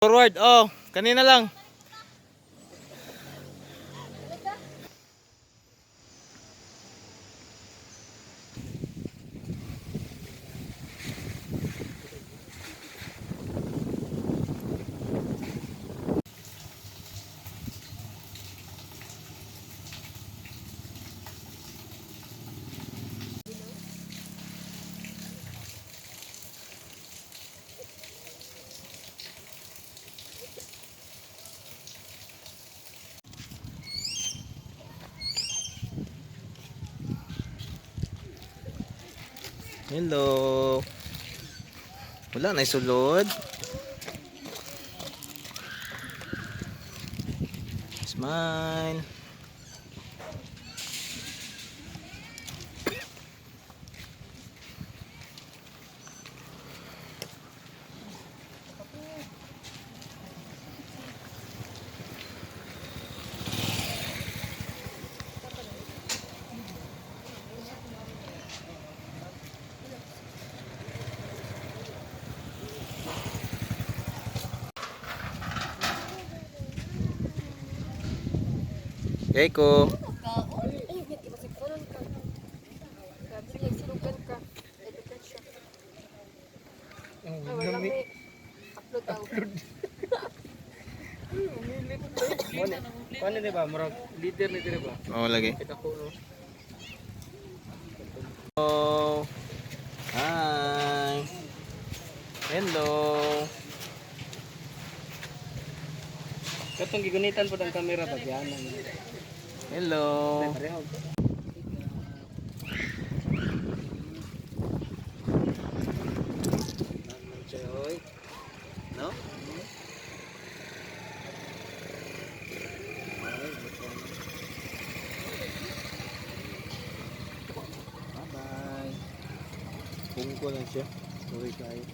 Forward, oh, kanina lang. Hello. Wala na isulod. Smile. Keiko. Ano ni ba? Murag leader ni dire ba? Oh, lagi. Kita ko no. Oh. Hi. Hello. Katong gigunitan po ang kamera ba yan? Hello. Pareho. No? Bye-bye. Pungko lang siya. Sorry kayo.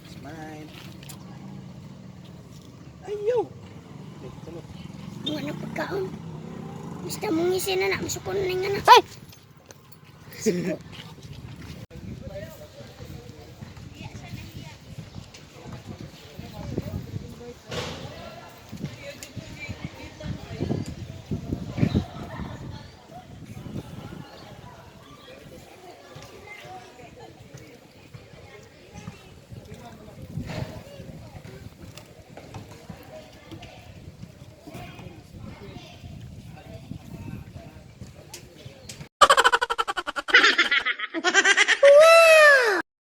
Smile. Ayaw. Tama. Ang anak pagkaon. Basta mong isin na na, masukon na nga na. Ay!